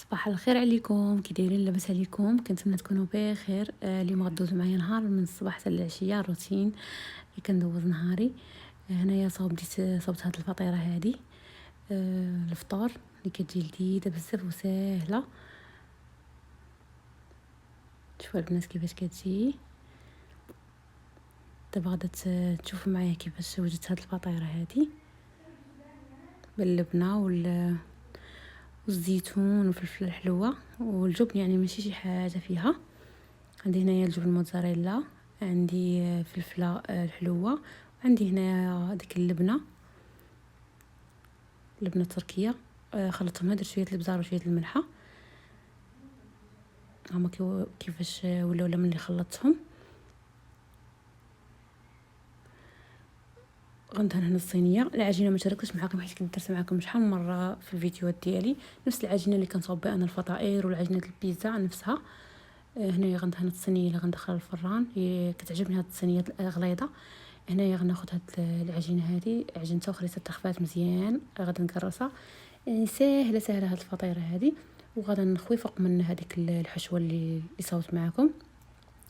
صباح الخير عليكم، كي دايرين؟ لاباس عليكم؟ كنتمنى تكونوا بخير. اليوم غدوزو معايا نهار من الصباح حتى العشيه، الروتين اللي كندوز نهاري. هنايا صوبت هاد الفطيره هادي. الفطور اللي كتجي لذيذه بزاف وساهله. شوفوا البنات كيفاش كتجي. دابا غادا تشوفوا معايا كيفاش وجدت هاد الفطيره هادي باللبنه والزيتون والفلفل الحلوه والجبن، يعني ماشي شي حاجه فيها. عندي هنايا الجبن الموتزاريلا، عندي فلفله الحلوه، وعندي هنايا ديك اللبنه التركيه. خلطتهم، درت شويه الابزار وشويه الملحه. هما كيفاش ولاو لما اللي خلطتهم. غندهن هنا الصينيه. العجينه ما شاركتش معكم حيت كنت درت معكم شحال من مره في الفيديوهات ديالي، نفس العجينه اللي كنصاوب بها انا الفطائر والعجينه البيتزا نفسها. هنايا غندهن الصينيه اللي غندخلها الفران، هي كتعجبني هاد الصينيات الغليظه. هنايا غناخذ هاد العجينه هذه، عجينتها وخليتها تخفات مزيان، غادا نكرسها. يعني ساهله هاد الفطيره هذه. وغادا نخوي فوق من هذيك الحشوه اللي صاوبت معكم،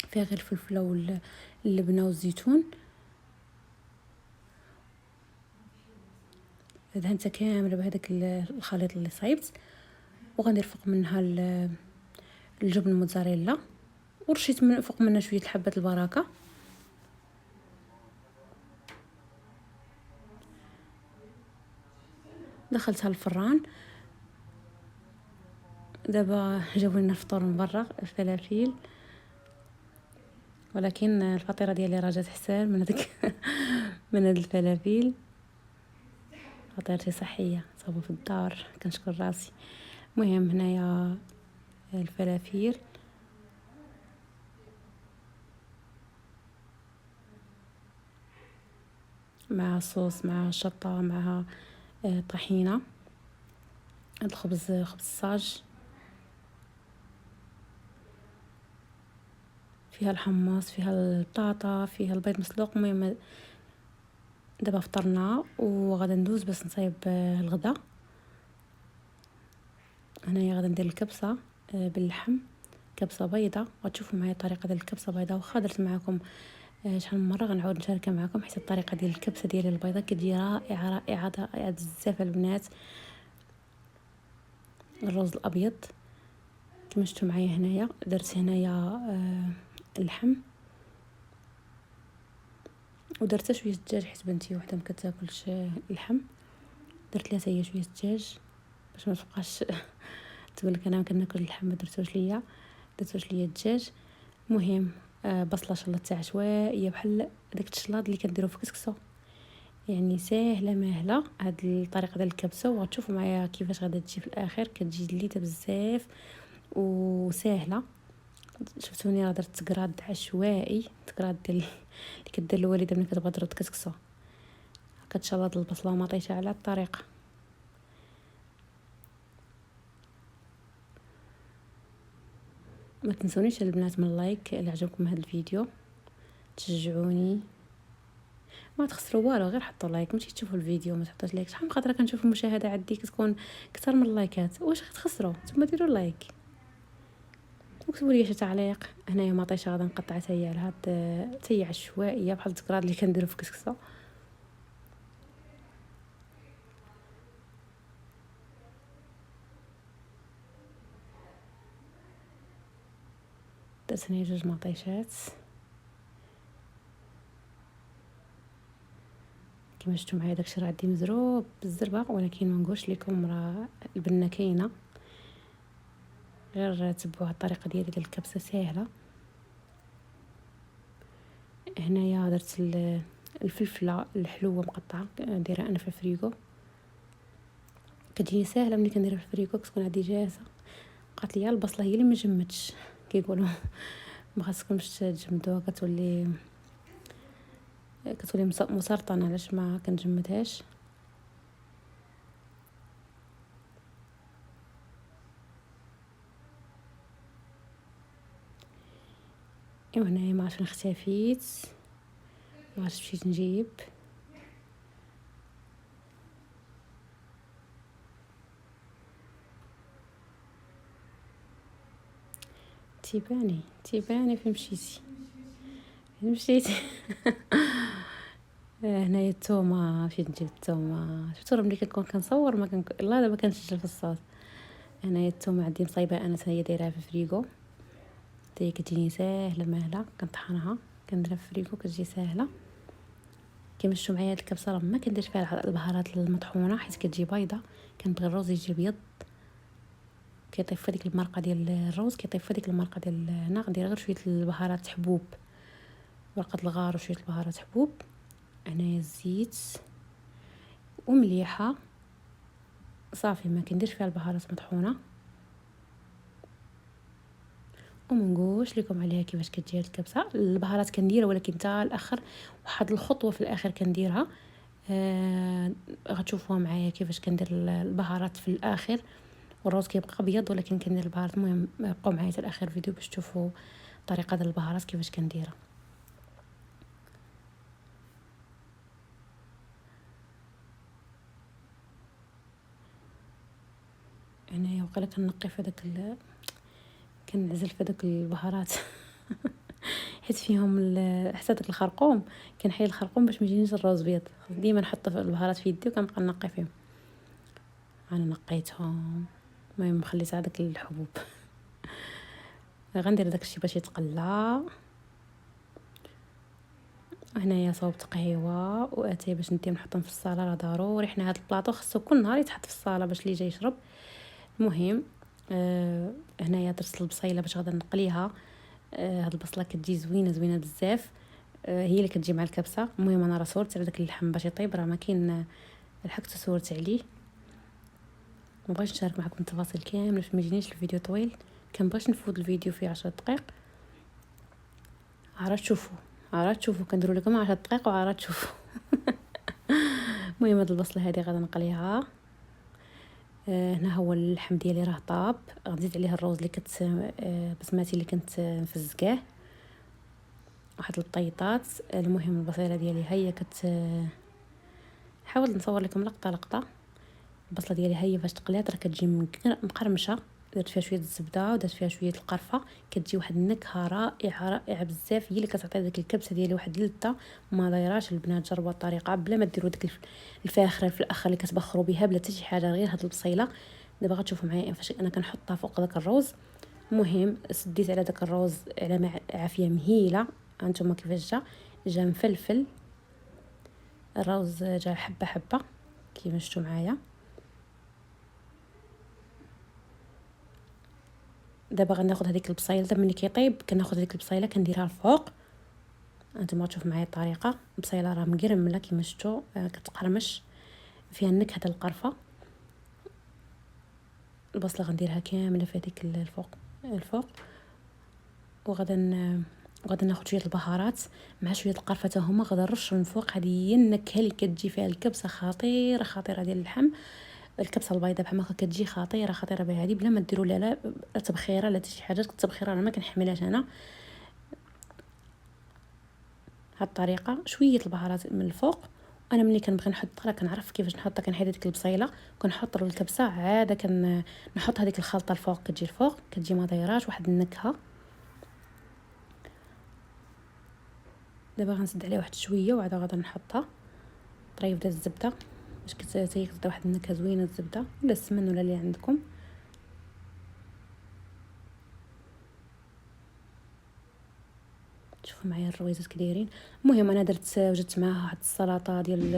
فيها غير الفلفله واللبنه والزيتون. دهنتها كامله بهذاك الخليط اللي صايبت. وغندير فوق منها الجبن الموتزاريلا، ورشيت من فوق منها شويه حبه البركه. دخلتها الفران. دابا جابوا لنا الفطور من برا، الفلافل، ولكن الفطيره ديالي راه جات حسان من هذيك من هاد الفلافل. فطيرتي صحيه صابو في الدار، كنشكر راسي. المهم هنايا الفلافل مع صوص، مع شطه، مع طحينه. هاد الخبز خبز الصاج، فيها الحمص، فيها البطاطا، فيها البيض مسلوق. المهم دابا فطرنا وغادا ندوز باش نصايب الغدا. هنايا غادا ندير الكبسه باللحم، كبسه بيضه. غتشوفوا معايا الطريقه ديال الكبسه بيضه، واخا درت معكم شحال من مره غنعاود نشاركها معكم، حيت الطريقه ديال الكبسه ديالي البيضاء كتجي رائعه بزاف البنات. الرز الابيض كما شفتوا معايا هنايا، درت هنايا اللحم، ودرت شويه الدجاج حيت بنتي وحده ما كتاكلش اللحم. درت ليها هي شويه الدجاج باش ما تبقاش تقول لك انا كناكل اللحم ما درتوش ليا. درتوش ليا الدجاج. المهم بصله شلطتها عشوائيه بحال داك الشلاض اللي كنديرو في كسكسو. يعني ساهله ماهله هاد الطريقه ديال الكبسه، وغتشوفوا معايا كيفاش غادا تجي في الاخر. كتجي لذيذه بزاف وساهله. شفتوني راه درت تكراد عشوائي، تكراد ديال اللي كدير الوالده ملي كتبغى ترد كسكسو. كتشلط البصله ومطيشه على الطريقه. ما تنسونيش البنات من لايك الا عجبكم هذا الفيديو، تشجعوني. ما تخسروا والو، غير حطوا لايك. ماشي تشوفوا الفيديو ما تحطوش لايك. شحال من خطره كنشوف المشاهده عندي كتكون اكثر من اللايكات، واش غتخسروا؟ ثم ديروا لايك وكتبوا لي شي تعليق. هنايا مطيشه غادا نقطع هي على هاد تي عشوائيه بحال التكراد اللي كنديرو في كسكسه. درت هنايا 2 مطيشات كما شفتوا معايا. داكشي راه عندي مزروب بالزربه، ولكن ما نقولش لكم راه البنه كاينه. غير تبعوا الطريقه ديالي ديال الكبسه ساهله. هنايا درت الفلفله الحلوه مقطعه، دايره انا في الفريغو. كتجي ساهله ملي كنديرها في الفريغو، كتكون عندي جاهزه. بقات ليا البصله هي اللي ما جمدتش كيقولوا. ما خاصكمش تجمدوها، كتولي مسرطنه علاش ما كنجمدهاش. ايوا هنايا ما عرفتش فين اختفيت، ما عرفتش مشيت نجيب. تيباني فين مشيتي. هنايا الثومه، مشيت نجيب الثومه. شفتو راه ملي كنكون كنصور ما كنكون الله دابا كنسجل في الصوت. هنايا الثومه عندي مصايبه انا هي دايرها في الفريغو، هي كتجيني ساهله ماهله، كنطحنها كنديرها في الفريغو كتجي ساهله. كيما شفتوا معايا هاد الكبسه راه ما كنديرش فيها البهارات المطحونه حيت كتجي بيضه، كنبغي الرز يجي بيض. كيطيب في ديك المرقه ديال الرز، كيطيب في ديك المرقه ديال هنا غندير غير شويه البهارات حبوب، ورقه الغار وشويه البهارات حبوب. هنايا الزيت ومليحه صافي، ما كنديرش فيها البهارات مطحونه. ومنقولش لكم عليها كيفاش كتجي هاد الكبسه. البهارات كنديرها ولكن حتى الاخر واحد الخطوه في الاخر كنديرها. غتشوفوها معايا كيفاش كندير البهارات في الاخر، والرز كيبقى ابيض ولكن كندير البهارات. المهم بقاو معايا حتى الاخر الفيديو باش تشوفوا طريقه ديال البهارات كيفاش كنديرها. هنايا وقيلا كنقي في داك كنعزل في داك البهارات حيت فيهم حتى داك الخرقوم، كنحيد الخرقوم باش ما يجينيش الرز بيض. ديما نحط البهارات في يدي وكنبقى نقي فيهم. انا نقيتهم، المهم خليت هذاك الحبوب. غندير داكشي باش يتقلى. وهنايا صوبت قهوه واتاي باش نديهم نحطهم في الصاله، راه ضروري حنا هاد البلاطو خصو كل نهار يتحط في الصاله باش اللي جاي يشرب. المهم هنايا درت البصيله باش غادا نقليها. هاد البصله كتجي زوينه بزاف، هي اللي كتجي مع الكبسه. المهم انا راه صورت على داك اللحم باش يطيب، راه ما كاين الحق صورت عليه. ما بغيتش نشارك معكم التفاصيل كامله باش ما يجينيش الفيديو طويل، كنبغيش نفوت الفيديو فيه 10 دقائق. عرفت تشوفوا كنديروا لكم 10 دقائق وعرفت تشوفوا. المهم هاد البصله هذه غادا نقليها. هنا هو اللحم ديالي راه طاب، غنزيد عليه الروز اللي بسماتي اللي كنت مفزكاه، واحد البطيطات. المهم البصيله ديالي هي حاولت نصور لكم لقطه. البصله ديالي هي فاش تقلات راه كتجي مقرمشه. درت فيها شويه الزبده ودرت فيها شويه القرفه، كتجي واحد النكهه رائعه بزاف. هي اللي كتعطي ديك الكبسه ديالي واحد اللذه ما دايراش. البنات جربوا الطريقه بلا ما ديروا ديك الفاخره في الاخر اللي كتبخروا بها بلا حتى شي حاجه، غير هاد البصيله. دابا غتشوفوا معايا فاش انا كنحطها فوق داك الروز. المهم سديت على داك الروز على عافيه مهيله. هانتوما كيفاش جا مفلفل الروز، جا حبه حبه كيما شفتوا معايا. دابا غناخذ هذيك البصيله، دابا ملي كيطيب كناخذ هذيك البصيله كنديرها الفوق. انتما تشوف معايا الطريقه. البصيله راه مقرمله كيما شفتوا، كتقرمش فيها النكهه ديال القرفه. البصله غنديرها كامله في هذيك الفوق. وغادا ناخذ شويه البهارات مع شويه القرفه حتى هما غادا نرش من فوق. هذه هي النكهه اللي كتجي فيها الكبسه خطيره ديال اللحم. الكبسه البيضاء بحال هكا كتجي خطيره بها هذه، بلا ما ديروا لها لا تبخيره لا شي حاجه. التبخيره انا ما كنحملهاش انا. هاد الطريقه شويه البهارات من الفوق. انا ملي كنبغي نحط راه كنعرف كيفاش نحطها. كنحيد ديك البصيله كنحط الكبسه عاده نحط هذيك الخلطه الفوق. كتجي الفوق كتجي ما دايراش واحد النكهه. دابا غنزيد عليها واحد شويه وعاد غادا نحطها طريف ديال الزبده باش كتعطي واحد النكهه زوينه. الزبده ولا السمن ولا اللي عندكم. شوفوا معايا الرويزات كدايرين. المهم انا وجدت معاها واحد السلطه ديال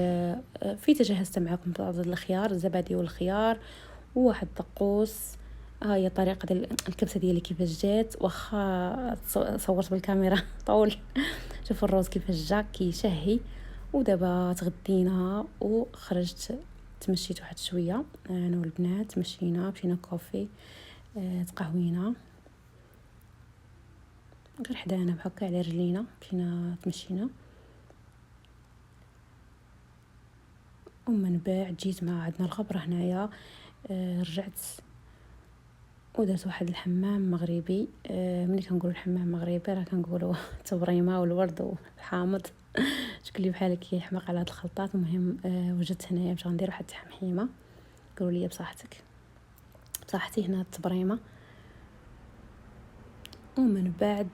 في تجهزت معكم ديال الخيار، الزبادي والخيار وواحد الدقوس. ها هي طريقه ديال الكبسه ديالي كيفاش جات، واخا صورت بالكاميرا طول. شوفوا الروز كيفاش جا كيشهي. ودابا تغدينا وخرجت تمشيت واحد شويه انا والبنات. تمشينا مشينا كوفي، تقهوينا غير حدانا بحكا على رجلينا. مشينا تمشينا ومن بعد جيت مع عندنا الخبره هنايا. رجعت ودرت واحد الحمام مغربي. ملي كنقولوا الحمام مغربي راه كنقولوا تبريمه والورد والحامض. شكون اللي بحالك كيحماق على هاد الخلطات. المهم وجدت هنايا باش غندير واحد التحميمه. قالوا لي بصحتك بصحتي هنا التبريمه. ومن بعد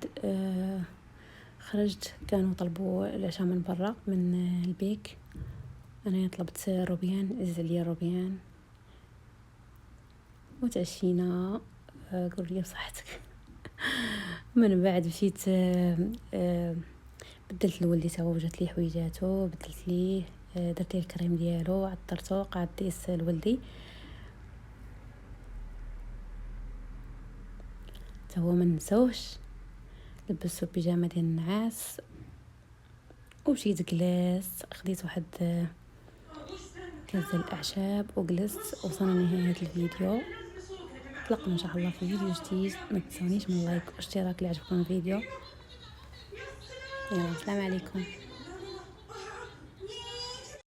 خرجت، كانوا طلبوا العشاء من برا من البيك. انا طلبت روبيان، عزيز عليا الروبيان، وتعشينا. قول لي بصحتك. من بعد مشيت بدلت لولدي تا هو، جات لي حويجاتو بدلت ليه، درت ليه الكريم ديالو، عطرته، قعدت ديس لولدي تا هو ما نساوش. لبسو بيجامه ديال النعاس ومشيت جلست، خديت واحد كاس ديال الاعشاب وجلست. وصلنا لنهايه الفيديو، نتلاقاو ان شاء الله في فيديو جديد. ما تنسونيش من لايك واشتراك اللي عجبكم الفيديو. يلا، السلام عليكم.